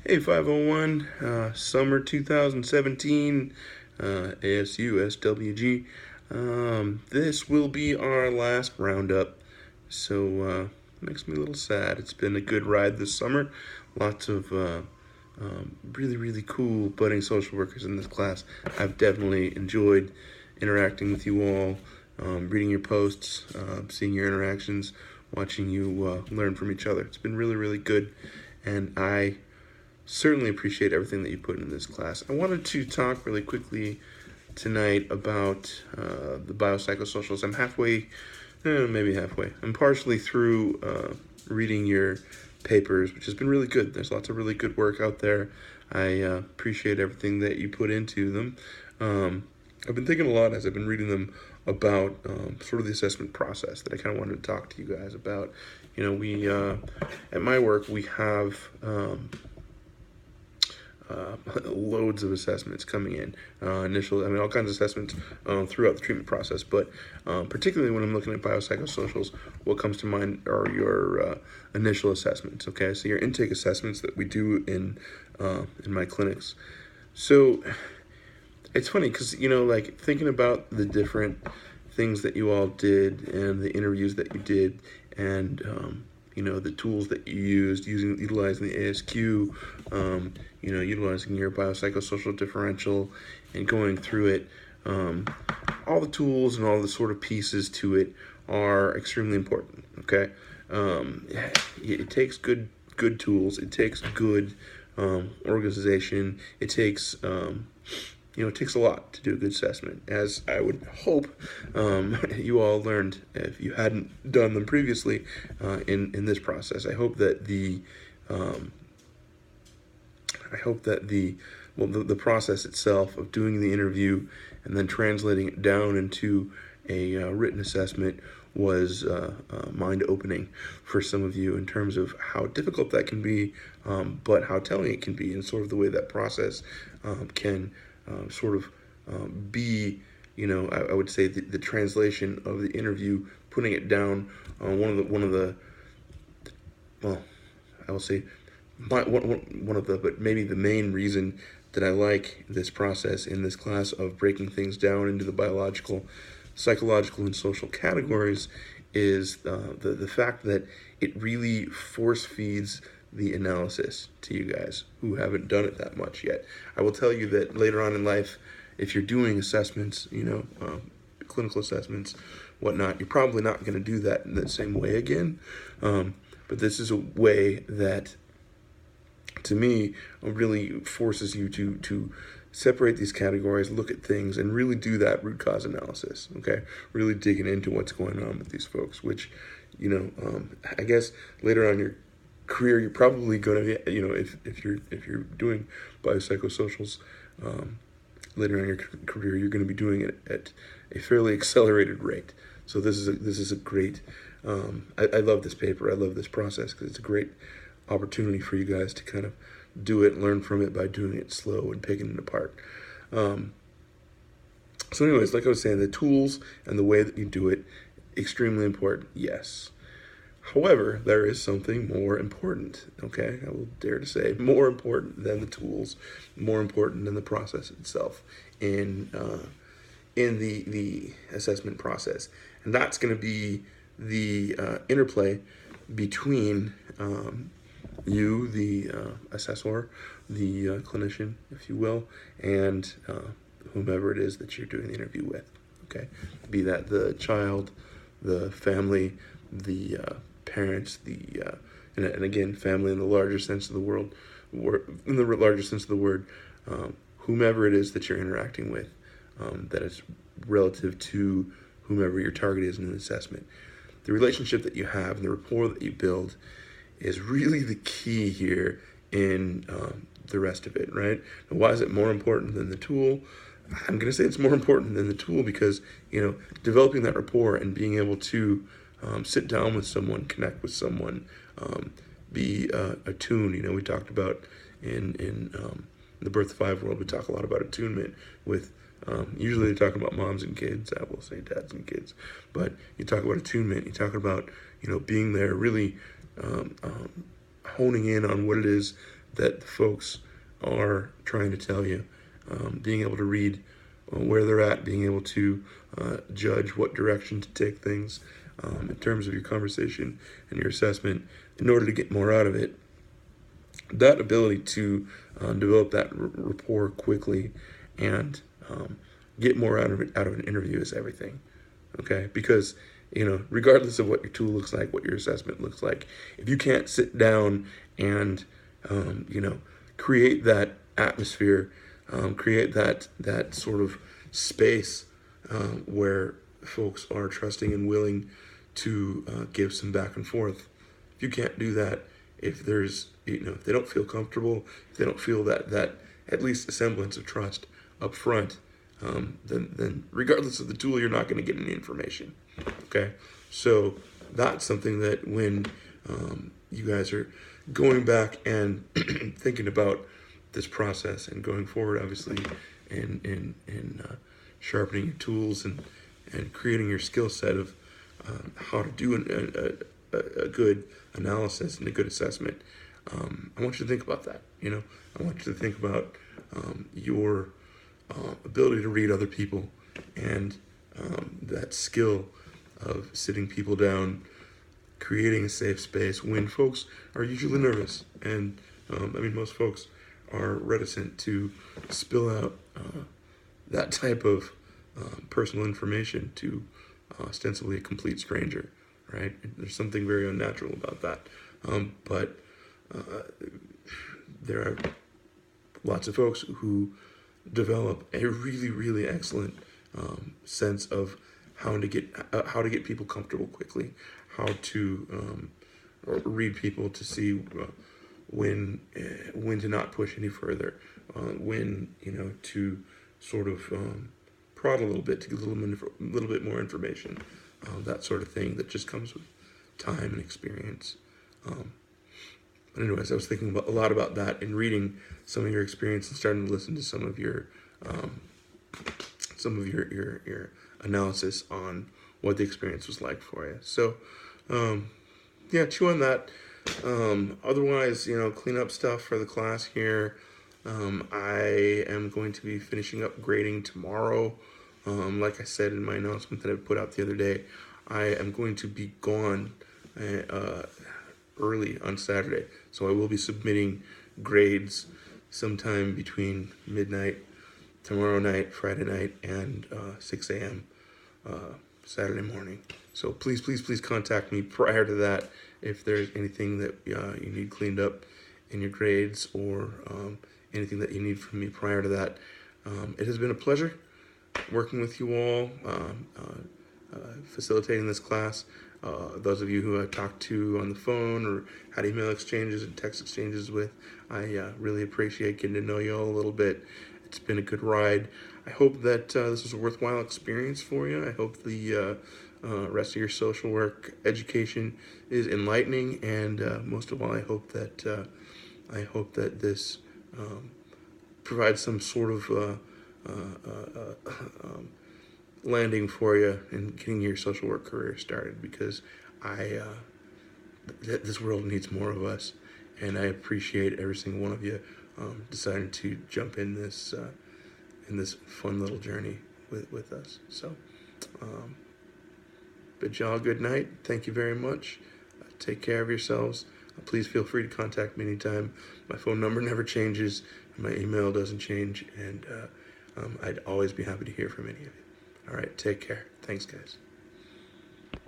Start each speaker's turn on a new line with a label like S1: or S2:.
S1: Hey, 501, summer 2017, ASU, SWG. This will be our last roundup, so makes me a little sad. It's been a good ride this summer. Lots of really, really cool budding social workers in this class. I've definitely enjoyed interacting with you all, reading your posts, seeing your interactions, watching you learn from each other. It's been really, really good, and I certainly appreciate everything that you put in this class. I wanted to talk really quickly tonight about the biopsychosocials. I'm maybe halfway. I'm partially through reading your papers, which has been really good. There's lots of really good work out there. I appreciate everything that you put into them. I've been thinking a lot as I've been reading them about sort of the assessment process that I kind of wanted to talk to you guys about. You know, we at my work, we have loads of assessments coming in, all kinds of assessments throughout the treatment process, but particularly when I'm looking at biopsychosocials, what comes to mind are your initial assessments, okay? So your intake assessments that we do in my clinics. So it's funny because, like thinking about the different things that you all did and the interviews that you did and the tools that you used, utilizing the ASQ, utilizing your biopsychosocial differential and going through it. All the tools and all the sort of pieces to it are extremely important, okay? It takes good tools. It takes good organization. It takes it takes a lot to do a good assessment, as I would hope you all learned if you hadn't done them previously in this process. I hope that the process itself of doing the interview and then translating it down into a written assessment was mind-opening for some of you in terms of how difficult that can be, but how telling it can be, and sort of the way that process can be, I would say the translation of the interview, putting it down on one of the but maybe the main reason that I like this process in this class of breaking things down into the biological, psychological, and social categories is the fact that it really force feeds the analysis to you guys who haven't done it that much yet. I will tell you that later on in life, if you're doing assessments, clinical assessments, whatnot, you're probably not going to do that in the same way again. But this is a way that, to me, really forces you to separate these categories, look at things, and really do that root cause analysis, okay? Really digging into what's going on with these folks, which, I guess later on in your career, you're probably going to be, if you're doing biopsychosocials, later on in your career, you're going to be doing it at a fairly accelerated rate. So this is a great, I love this paper. I love this process because it's a great opportunity for you guys to kind of do it, learn from it by doing it slow and picking it apart. So anyways, like I was saying, the tools and the way that you do it, extremely important, yes. However, there is something more important, okay? I will dare to say more important than the tools, more important than the process itself in the assessment process. And that's going to be the interplay between you, the assessor, the clinician, if you will, and whomever it is that you're doing the interview with, okay? Be that the child, the family, the parents, and again, family in the larger sense of the word, whomever it is that you're interacting with, that is relative to whomever your target is in an assessment. The relationship that you have and the rapport that you build is really the key here in the rest of it, right? Now, why is it more important than the tool? I'm going to say it's more important than the tool because, developing that rapport and being able to sit down with someone, connect with someone, be attuned. We talked about in the Birth of Five world, we talk a lot about attunement with, usually they talk about moms and kids, I will say dads and kids, but you talk about attunement, you talk about, being there, really honing in on what it is that the folks are trying to tell you. Being able to read where they're at, being able to judge what direction to take things in terms of your conversation and your assessment in order to get more out of it. That ability to develop that rapport quickly and get more out of an interview is everything. Okay, because regardless of what your tool looks like, what your assessment looks like, if you can't sit down and create that atmosphere, create that sort of space where folks are trusting and willing to give some back and forth. If you can't do that, if there's if they don't feel comfortable, if they don't feel that at least a semblance of trust up front, then regardless of the tool, you're not going to get any information. Okay, so that's something that when you guys are going back and thinking about this process and going forward, obviously, in sharpening your tools and creating your skill set of how to do a good analysis and a good assessment. I want you to think about that. I want you to think about your ability to read other people and that skill of sitting people down, creating a safe space when folks are usually nervous. And most folks are reticent to spill out that type of personal information to ostensibly a complete stranger, right? There's something very unnatural about that. But there are lots of folks who develop a really, really excellent sense of how to get people comfortable quickly, how to read people to see when to not push any further, when to sort of prod a little bit to get a little bit more information, that sort of thing that just comes with time and experience. But anyways, I was thinking a lot about that in reading some of your experience and starting to listen to some of your analysis on what the experience was like for you. So, chew on that. Otherwise, clean up stuff for the class here. I am going to be finishing up grading tomorrow. Like I said in my announcement that I put out the other day, I am going to be gone early on Saturday. So I will be submitting grades sometime between midnight tomorrow night, Friday night, and 6 a.m. Saturday morning. So please contact me prior to that if there's anything that you need cleaned up in your grades or anything that you need from me prior to that. It has been a pleasure working with you all, facilitating this class. Those of you who I've talked to on the phone or had email exchanges and text exchanges with, I really appreciate getting to know you all a little bit. It's been a good ride. I hope that this was a worthwhile experience for you. I hope the rest of your social work education is enlightening, and most of all, I hope that this provides some sort of landing for you in getting your social work career started, because this world needs more of us, and I appreciate every single one of you deciding to jump in this fun little journey with us. So bid y'all good night. Thank you very much. Take care of yourselves. Please feel free to contact me anytime. My phone number never changes. My email doesn't change, and I'd always be happy to hear from any of you. All right, take care. Thanks, guys.